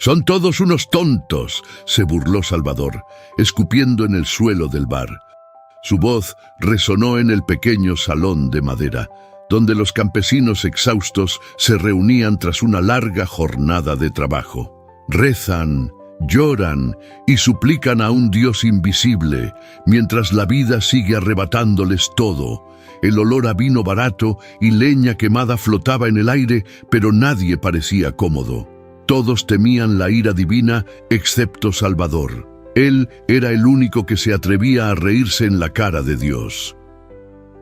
«Son todos unos tontos», se burló Salvador, escupiendo en el suelo del bar. Su voz resonó en el pequeño salón de madera, donde los campesinos exhaustos se reunían tras una larga jornada de trabajo. Rezan, lloran y suplican a un Dios invisible, mientras la vida sigue arrebatándoles todo. El olor a vino barato y leña quemada flotaba en el aire, pero nadie parecía cómodo. Todos temían la ira divina, excepto Salvador. Él era el único que se atrevía a reírse en la cara de Dios.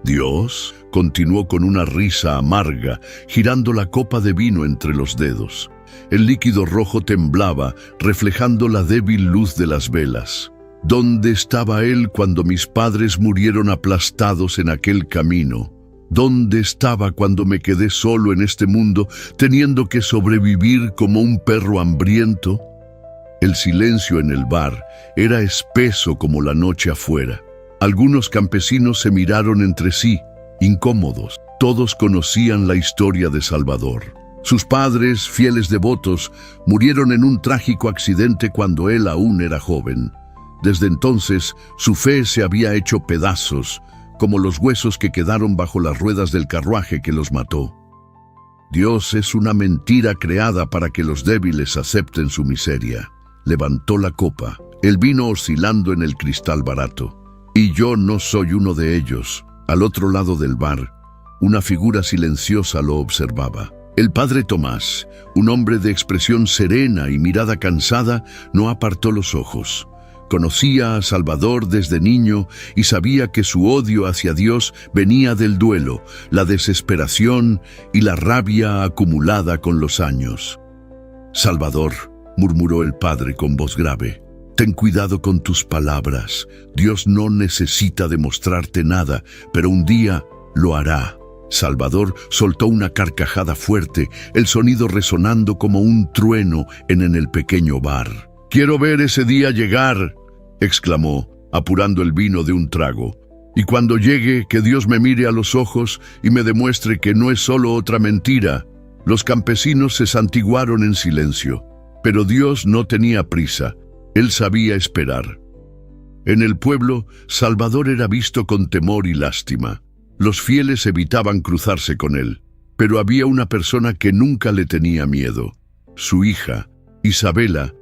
«Dios», continuó con una risa amarga, girando la copa de vino entre los dedos. El líquido rojo temblaba, reflejando la débil luz de las velas. ¿Dónde estaba él cuando mis padres murieron aplastados en aquel camino? ¿Dónde estaba cuando me quedé solo en este mundo, teniendo que sobrevivir como un perro hambriento? El silencio en el bar era espeso como la noche afuera. Algunos campesinos se miraron entre sí, incómodos. Todos conocían la historia de Salvador. Sus padres, fieles devotos, murieron en un trágico accidente cuando él aún era joven. Desde entonces, su fe se había hecho pedazos, como los huesos que quedaron bajo las ruedas del carruaje que los mató. Dios es una mentira creada para que los débiles acepten su miseria. Levantó la copa, el vino oscilando en el cristal barato. Y yo no soy uno de ellos. Al otro lado del bar, una figura silenciosa lo observaba. El padre Tomás, un hombre de expresión serena y mirada cansada, no apartó los ojos. Conocía a Salvador desde niño y sabía que su odio hacia Dios venía del duelo, la desesperación y la rabia acumulada con los años. «Salvador», murmuró el padre con voz grave, «ten cuidado con tus palabras. Dios no necesita demostrarte nada, pero un día lo hará». Salvador soltó una carcajada fuerte, el sonido resonando como un trueno en el pequeño bar. «Quiero ver ese día llegar», exclamó, apurando el vino de un trago. «Y cuando llegue, que Dios me mire a los ojos y me demuestre que no es solo otra mentira». Los campesinos se santiguaron en silencio, pero Dios no tenía prisa. Él sabía esperar. En el pueblo, Salvador era visto con temor y lástima. Los fieles evitaban cruzarse con él, pero había una persona que nunca le tenía miedo. Su hija, Isabela,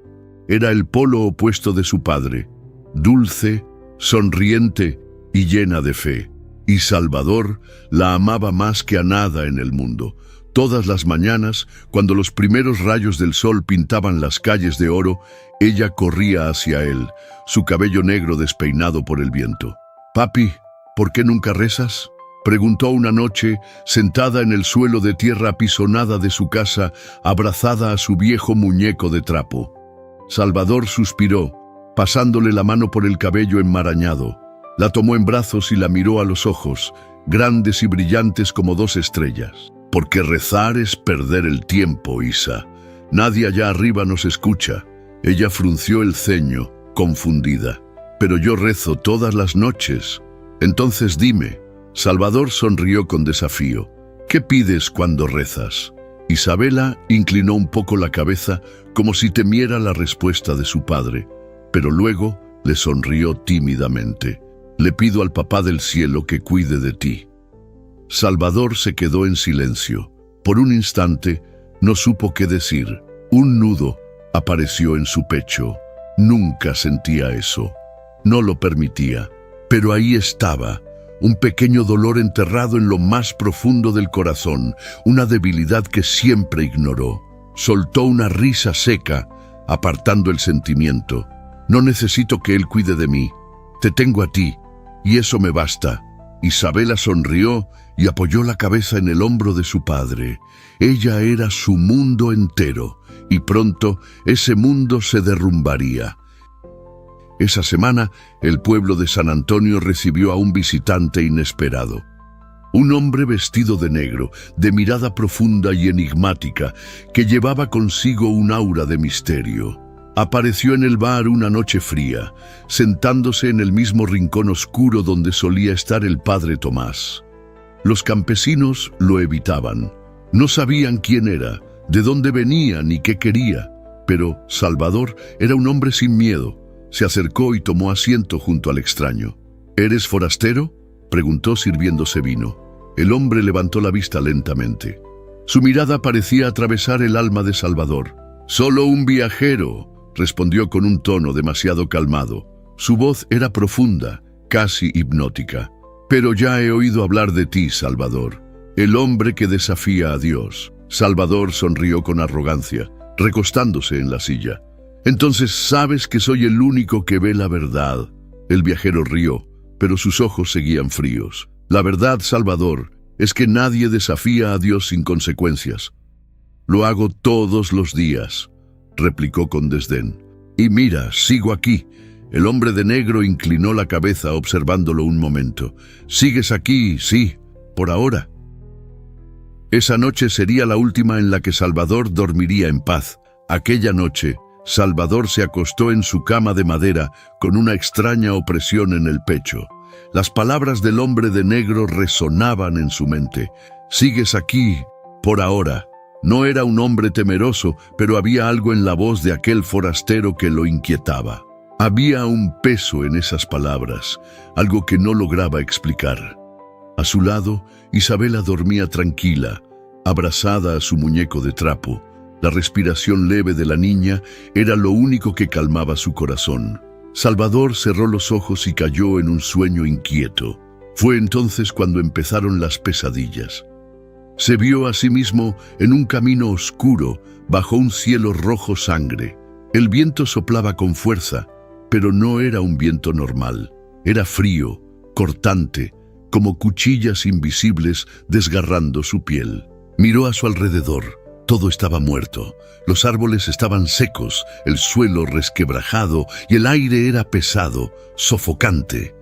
era el polo opuesto de su padre, dulce, sonriente y llena de fe. Y Salvador la amaba más que a nada en el mundo. Todas las mañanas, cuando los primeros rayos del sol pintaban las calles de oro, ella corría hacia él, su cabello negro despeinado por el viento. «Papi, ¿por qué nunca rezas?», preguntó una noche, sentada en el suelo de tierra apisonada de su casa, abrazada a su viejo muñeco de trapo. Salvador suspiró, pasándole la mano por el cabello enmarañado. La tomó en brazos y la miró a los ojos, grandes y brillantes como dos estrellas. «Porque rezar es perder el tiempo, Isa. Nadie allá arriba nos escucha». Ella frunció el ceño, confundida. «Pero yo rezo todas las noches. Entonces dime». Salvador sonrió con desafío. «¿Qué pides cuando rezas?». Isabela inclinó un poco la cabeza, como si temiera la respuesta de su padre, pero luego le sonrió tímidamente. «Le pido al Papá del cielo que cuide de ti». Salvador se quedó en silencio. Por un instante no supo qué decir. Un nudo apareció en su pecho. Nunca sentía eso. No lo permitía. Pero ahí estaba, un pequeño dolor enterrado en lo más profundo del corazón, una debilidad que siempre ignoró. Soltó una risa seca, apartando el sentimiento. «No necesito que él cuide de mí. Te tengo a ti, y eso me basta». Isabela sonrió y apoyó la cabeza en el hombro de su padre. Ella era su mundo entero, y pronto ese mundo se derrumbaría. Esa semana, el pueblo de San Antonio recibió a un visitante inesperado. Un hombre vestido de negro, de mirada profunda y enigmática, que llevaba consigo un aura de misterio. Apareció en el bar una noche fría, sentándose en el mismo rincón oscuro donde solía estar el padre Tomás. Los campesinos lo evitaban. No sabían quién era, de dónde venía ni qué quería. Pero Salvador era un hombre sin miedo. Se acercó y tomó asiento junto al extraño. ¿Eres forastero?, preguntó sirviéndose vino. El hombre levantó la vista lentamente. Su mirada parecía atravesar el alma de Salvador. «Solo un viajero», respondió con un tono demasiado calmado. Su voz era profunda, casi hipnótica. «Pero ya he oído hablar de ti, Salvador, el hombre que desafía a Dios». Salvador sonrió con arrogancia, recostándose en la silla. «Entonces sabes que soy el único que ve la verdad». El viajero rió, pero sus ojos seguían fríos. «La verdad, Salvador, es que nadie desafía a Dios sin consecuencias». «Lo hago todos los días», replicó con desdén. «Y mira, sigo aquí». El hombre de negro inclinó la cabeza observándolo un momento. «¿Sigues aquí? Sí, por ahora». Esa noche sería la última en la que Salvador dormiría en paz. Aquella noche, Salvador se acostó en su cama de madera con una extraña opresión en el pecho. Las palabras del hombre de negro resonaban en su mente. «Sigues aquí, por ahora». No era un hombre temeroso, pero había algo en la voz de aquel forastero que lo inquietaba. Había un peso en esas palabras, algo que no lograba explicar. A su lado, Isabela dormía tranquila, abrazada a su muñeco de trapo. La respiración leve de la niña era lo único que calmaba su corazón. Salvador cerró los ojos y cayó en un sueño inquieto. Fue entonces cuando empezaron las pesadillas. Se vio a sí mismo en un camino oscuro, bajo un cielo rojo sangre. El viento soplaba con fuerza, pero no era un viento normal. Era frío, cortante, como cuchillas invisibles desgarrando su piel. Miró a su alrededor. Todo estaba muerto. Los árboles estaban secos, el suelo resquebrajado y el aire era pesado, sofocante.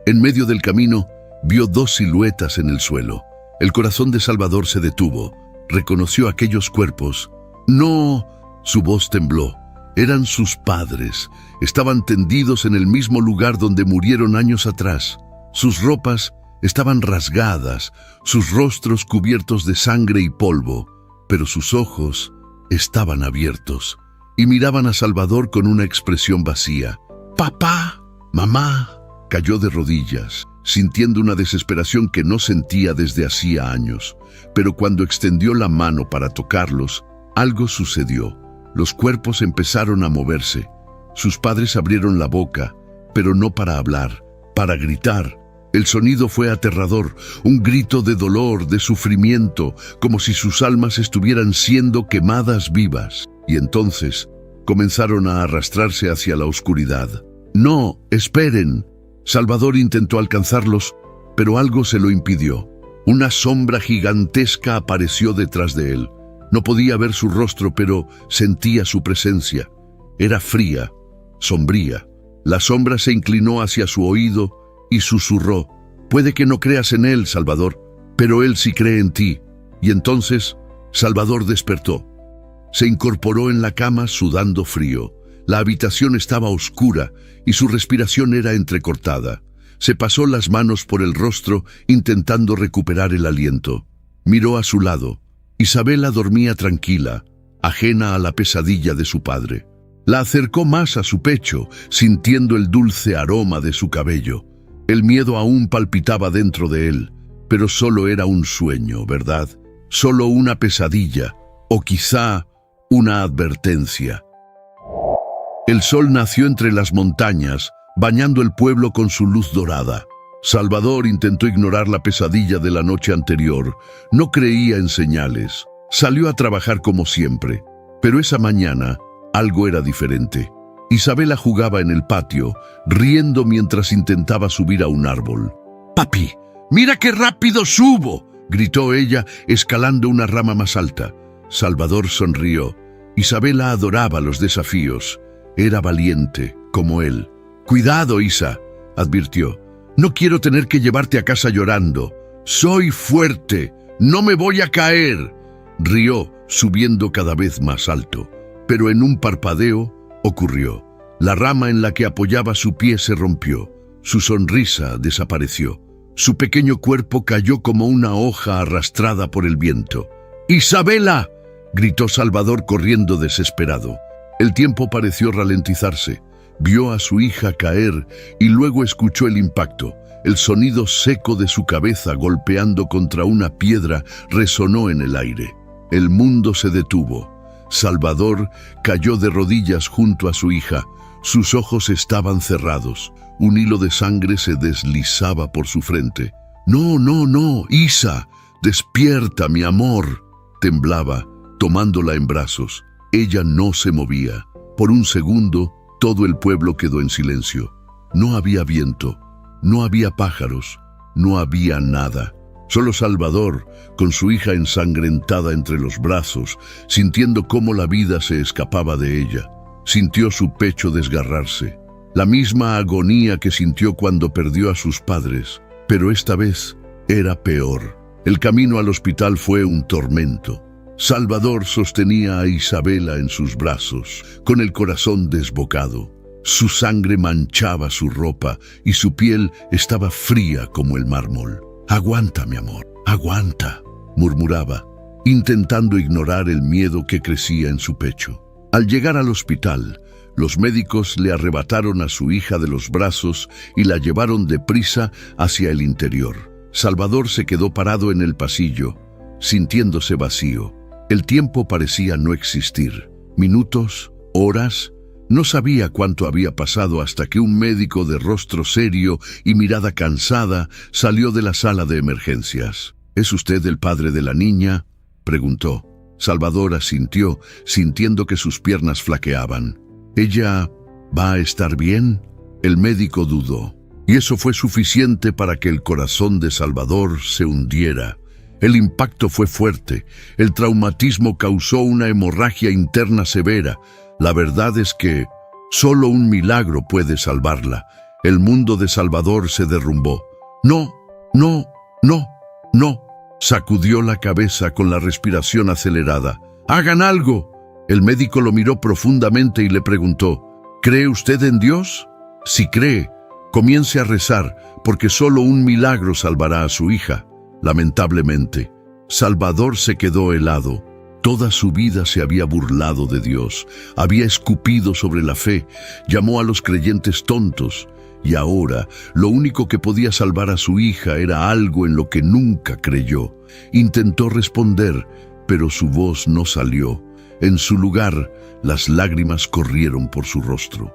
En medio del camino, vio dos siluetas en el suelo. El corazón de Salvador se detuvo. Reconoció aquellos cuerpos. «¡No!», su voz tembló. Eran sus padres. Estaban tendidos en el mismo lugar donde murieron años atrás. Sus ropas estaban rasgadas, sus rostros cubiertos de sangre y polvo, pero sus ojos estaban abiertos y miraban a Salvador con una expresión vacía. «¡Papá! ¡Mamá!». Cayó de rodillas, sintiendo una desesperación que no sentía desde hacía años. Pero cuando extendió la mano para tocarlos, algo sucedió. Los cuerpos empezaron a moverse. Sus padres abrieron la boca, pero no para hablar, para gritar. El sonido fue aterrador, un grito de dolor, de sufrimiento, como si sus almas estuvieran siendo quemadas vivas. Y entonces comenzaron a arrastrarse hacia la oscuridad. «¡No! ¡Esperen!». Salvador intentó alcanzarlos, pero algo se lo impidió. Una sombra gigantesca apareció detrás de él. No podía ver su rostro, pero sentía su presencia. Era fría, sombría. La sombra se inclinó hacia su oído y susurró: «Puede que no creas en él, Salvador, pero él sí cree en ti». Y entonces Salvador despertó. Se incorporó en la cama sudando frío. La habitación estaba oscura y su respiración era entrecortada. Se pasó las manos por el rostro intentando recuperar el aliento. Miró a su lado. Isabela dormía tranquila, ajena a la pesadilla de su padre. La acercó más a su pecho, sintiendo el dulce aroma de su cabello. El miedo aún palpitaba dentro de él, pero solo era un sueño, ¿verdad? Solo una pesadilla, o quizá una advertencia. El sol nació entre las montañas, bañando el pueblo con su luz dorada. Salvador intentó ignorar la pesadilla de la noche anterior. No creía en señales. Salió a trabajar como siempre. Pero esa mañana, algo era diferente. Isabela jugaba en el patio, riendo mientras intentaba subir a un árbol. «¡Papi, mira qué rápido subo!», gritó ella, escalando una rama más alta. Salvador sonrió. Isabela adoraba los desafíos. Era valiente, como él. «Cuidado, Isa», advirtió. «No quiero tener que llevarte a casa llorando. Soy fuerte. No me voy a caer». Rió, subiendo cada vez más alto. Pero en un parpadeo ocurrió. La rama en la que apoyaba su pie se rompió. Su sonrisa desapareció. Su pequeño cuerpo cayó como una hoja arrastrada por el viento. «¡Isabela!», gritó Salvador corriendo desesperado. El tiempo pareció ralentizarse. Vio a su hija caer y luego escuchó el impacto. El sonido seco de su cabeza golpeando contra una piedra resonó en el aire. El mundo se detuvo. Salvador cayó de rodillas junto a su hija. Sus ojos estaban cerrados. Un hilo de sangre se deslizaba por su frente. «No, no, no, Isa, despierta, mi amor», temblaba, tomándola en brazos. Ella no se movía. Por un segundo, todo el pueblo quedó en silencio. No había viento, no había pájaros, no había nada. Solo Salvador, con su hija ensangrentada entre los brazos, sintiendo cómo la vida se escapaba de ella. Sintió su pecho desgarrarse. La misma agonía que sintió cuando perdió a sus padres, pero esta vez era peor. El camino al hospital fue un tormento. Salvador sostenía a Isabela en sus brazos, con el corazón desbocado. Su sangre manchaba su ropa y su piel estaba fría como el mármol. «Aguanta, mi amor, aguanta», murmuraba, intentando ignorar el miedo que crecía en su pecho. Al llegar al hospital, los médicos le arrebataron a su hija de los brazos y la llevaron deprisa hacia el interior. Salvador se quedó parado en el pasillo, sintiéndose vacío. El tiempo parecía no existir. Minutos, horas, no sabía cuánto había pasado hasta que un médico de rostro serio y mirada cansada salió de la sala de emergencias. «¿Es usted el padre de la niña?», preguntó. Salvador asintió, sintiendo que sus piernas flaqueaban. «¿Ella va a estar bien?», el médico dudó. Y eso fue suficiente para que el corazón de Salvador se hundiera. El impacto fue fuerte. El traumatismo causó una hemorragia interna severa. La verdad es que solo un milagro puede salvarla. El mundo de Salvador se derrumbó. «No, no, no, no», sacudió la cabeza con la respiración acelerada. «¡Hagan algo!». El médico lo miró profundamente y le preguntó: «¿Cree usted en Dios? Si cree, comience a rezar, porque solo un milagro salvará a su hija». Lamentablemente, Salvador se quedó helado. Toda su vida se había burlado de Dios, había escupido sobre la fe, llamó a los creyentes tontos, y ahora lo único que podía salvar a su hija era algo en lo que nunca creyó. Intentó responder, pero su voz no salió. En su lugar, las lágrimas corrieron por su rostro.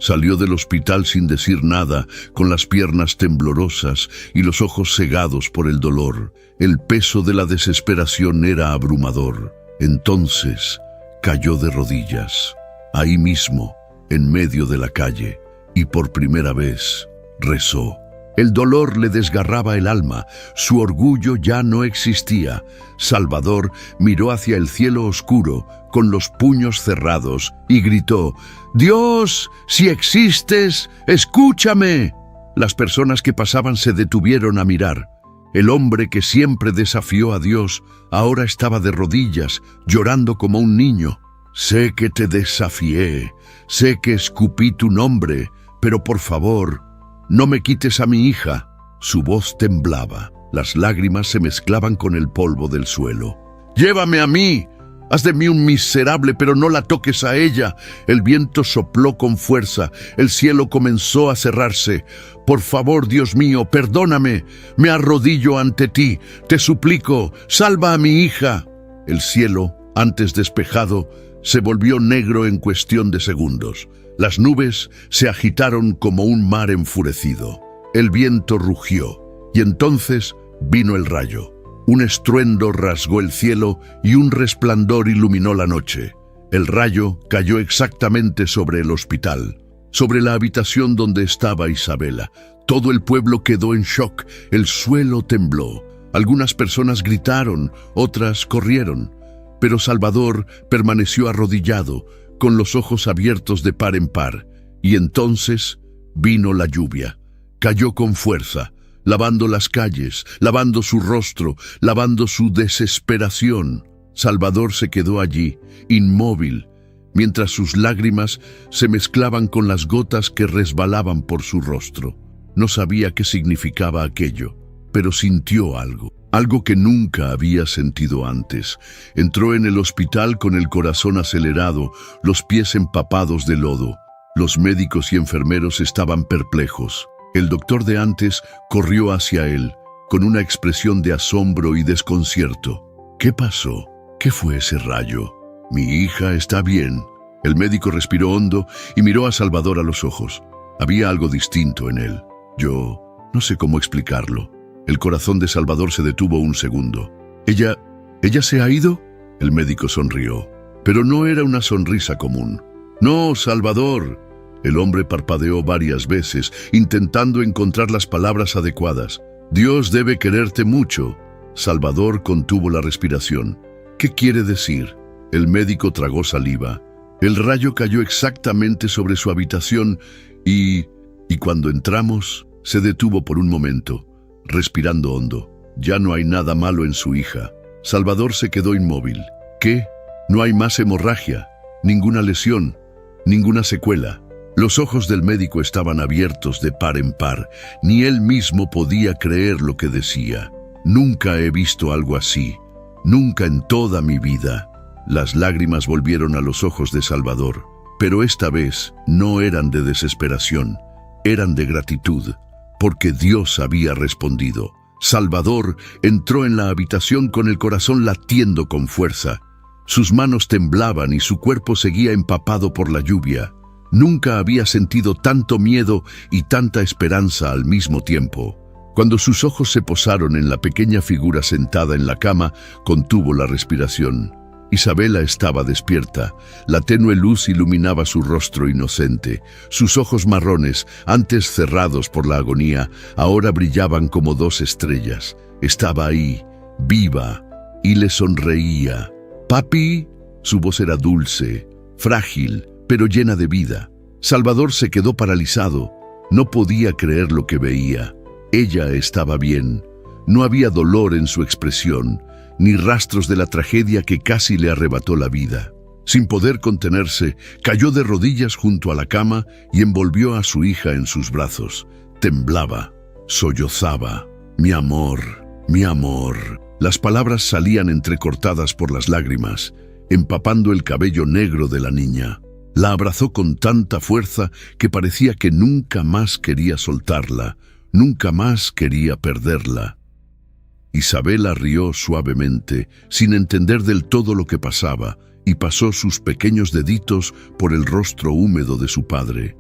Salió del hospital sin decir nada, con las piernas temblorosas y los ojos cegados por el dolor. El peso de la desesperación era abrumador. Entonces cayó de rodillas, ahí mismo, en medio de la calle, y por primera vez rezó. El dolor le desgarraba el alma, su orgullo ya no existía. Salvador miró hacia el cielo oscuro, con los puños cerrados, y gritó: «Dios, si existes, escúchame». Las personas que pasaban se detuvieron a mirar. El hombre que siempre desafió a Dios ahora estaba de rodillas, llorando como un niño. «Sé que te desafié, sé que escupí tu nombre, pero por favor, no me quites a mi hija». Su voz temblaba, las lágrimas se mezclaban con el polvo del suelo. «Llévame a mí. Haz de mí un miserable, pero no la toques a ella». El viento sopló con fuerza, el cielo comenzó a cerrarse. «Por favor, Dios mío, perdóname. Me arrodillo ante ti. Te suplico, salva a mi hija». El cielo, antes despejado, se volvió negro en cuestión de segundos. Las nubes se agitaron como un mar enfurecido. El viento rugió, y entonces vino el rayo. Un estruendo rasgó el cielo y un resplandor iluminó la noche. El rayo cayó exactamente sobre el hospital, sobre la habitación donde estaba Isabela. Todo el pueblo quedó en shock, el suelo tembló. Algunas personas gritaron, otras corrieron, pero Salvador permaneció arrodillado, con los ojos abiertos de par en par. Y entonces vino la lluvia. Cayó con fuerza, lavando las calles, lavando su rostro, lavando su desesperación. Salvador se quedó allí, inmóvil, mientras sus lágrimas se mezclaban con las gotas que resbalaban por su rostro. No sabía qué significaba aquello, pero sintió algo. algo que nunca había sentido antes. Entró en el hospital con el corazón acelerado, los pies empapados de lodo. Los médicos y enfermeros estaban perplejos. El doctor de antes corrió hacia él, con una expresión de asombro y desconcierto. ¿Qué pasó? ¿Qué fue ese rayo? Mi hija está bien. El médico respiró hondo y miró a Salvador a los ojos. Había algo distinto en él. Yo no sé cómo explicarlo. El corazón de Salvador se detuvo un segundo. ¿Ella se ha ido? El médico sonrió, pero no era una sonrisa común. No, Salvador. El hombre parpadeó varias veces, intentando encontrar las palabras adecuadas. Dios debe quererte mucho. Salvador contuvo la respiración. ¿Qué quiere decir? El médico tragó saliva. El rayo cayó exactamente sobre su habitación y cuando entramos, se detuvo por un momento, respirando hondo. Ya no hay nada malo en su hija. Salvador se quedó inmóvil. ¿Qué? No hay más hemorragia, ninguna lesión, ninguna secuela. Los ojos del médico estaban abiertos de par en par. Ni él mismo podía creer lo que decía. Nunca he visto algo así. Nunca en toda mi vida. Las lágrimas volvieron a los ojos de Salvador, pero esta vez no eran de desesperación, eran de gratitud, porque Dios había respondido. Salvador entró en la habitación con el corazón latiendo con fuerza. Sus manos temblaban y su cuerpo seguía empapado por la lluvia. Nunca había sentido tanto miedo y tanta esperanza al mismo tiempo. Cuando sus ojos se posaron en la pequeña figura sentada en la cama, contuvo la respiración. Isabela estaba despierta. La tenue luz iluminaba su rostro inocente. Sus ojos marrones, antes cerrados por la agonía, ahora brillaban como dos estrellas. Estaba ahí, viva, y le sonreía. «Papi», su voz era dulce, frágil, pero llena de vida. Salvador se quedó paralizado. No podía creer lo que veía. Ella estaba bien. No había dolor en su expresión, ni rastros de la tragedia que casi le arrebató la vida. Sin poder contenerse, cayó de rodillas junto a la cama y envolvió a su hija en sus brazos. Temblaba, sollozaba. «Mi amor, mi amor». Las palabras salían entrecortadas por las lágrimas, empapando el cabello negro de la niña. La abrazó con tanta fuerza que parecía que nunca más quería soltarla, nunca más quería perderla. Isabela rió suavemente, sin entender del todo lo que pasaba, y pasó sus pequeños deditos por el rostro húmedo de su padre.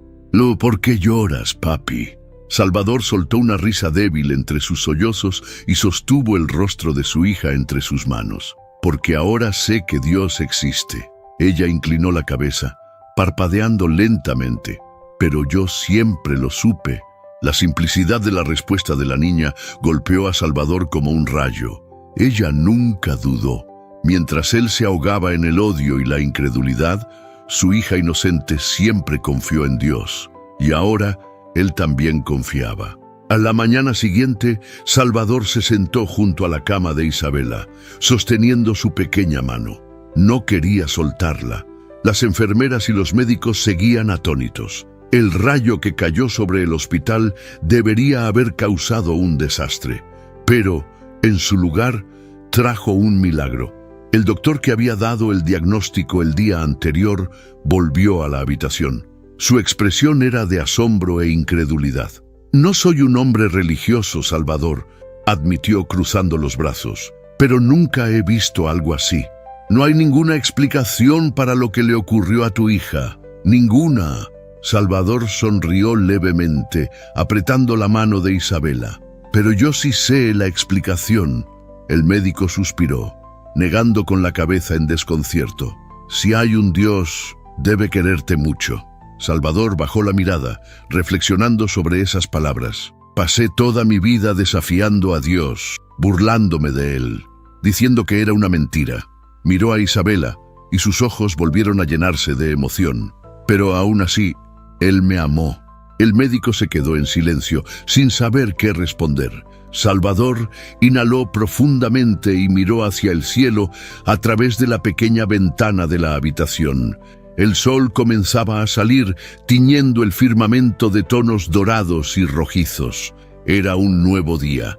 «¿Por qué lloras, papi?» Salvador soltó una risa débil entre sus sollozos y sostuvo el rostro de su hija entre sus manos. «Porque ahora sé que Dios existe». Ella inclinó la cabeza, parpadeando lentamente. «Pero yo siempre lo supe». La simplicidad de la respuesta de la niña golpeó a Salvador como un rayo. Ella nunca dudó. Mientras él se ahogaba en el odio y la incredulidad, su hija inocente siempre confió en Dios. Y ahora, él también confiaba. A la mañana siguiente, Salvador se sentó junto a la cama de Isabela, sosteniendo su pequeña mano. No quería soltarla. Las enfermeras y los médicos seguían atónitos. El rayo que cayó sobre el hospital debería haber causado un desastre, pero, en su lugar, trajo un milagro. El doctor que había dado el diagnóstico el día anterior volvió a la habitación. Su expresión era de asombro e incredulidad. «No soy un hombre religioso, Salvador», admitió cruzando los brazos, «pero nunca he visto algo así. No hay ninguna explicación para lo que le ocurrió a tu hija. Ninguna». Salvador sonrió levemente, apretando la mano de Isabela. «Pero yo sí sé la explicación». El médico suspiró, negando con la cabeza en desconcierto. «Si hay un Dios, debe quererte mucho». Salvador bajó la mirada, reflexionando sobre esas palabras. «Pasé toda mi vida desafiando a Dios, burlándome de él, diciendo que era una mentira». Miró a Isabela, y sus ojos volvieron a llenarse de emoción. «Pero aún así, él me amó». El médico se quedó en silencio, sin saber qué responder. Salvador inhaló profundamente y miró hacia el cielo a través de la pequeña ventana de la habitación. El sol comenzaba a salir, tiñendo el firmamento de tonos dorados y rojizos. Era un nuevo día.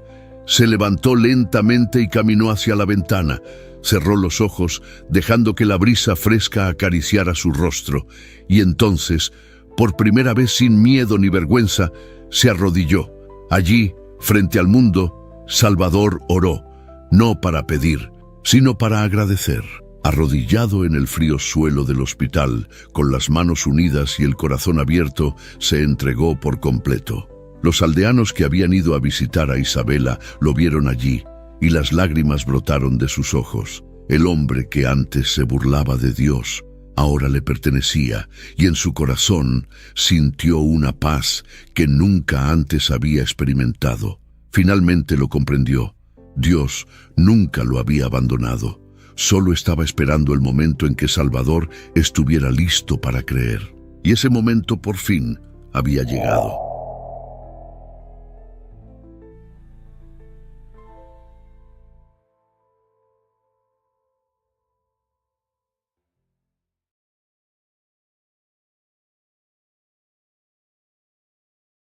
Se levantó lentamente y caminó hacia la ventana. Cerró los ojos, dejando que la brisa fresca acariciara su rostro, y entonces, por primera vez sin miedo ni vergüenza, se arrodilló. Allí, frente al mundo, Salvador oró, no para pedir, sino para agradecer. Arrodillado en el frío suelo del hospital, con las manos unidas y el corazón abierto, se entregó por completo. Los aldeanos que habían ido a visitar a Isabela lo vieron allí, y las lágrimas brotaron de sus ojos. El hombre que antes se burlaba de Dios, ahora le pertenecía, y en su corazón sintió una paz que nunca antes había experimentado. Finalmente lo comprendió. Dios nunca lo había abandonado. Solo estaba esperando el momento en que Salvador estuviera listo para creer. Y ese momento por fin había llegado.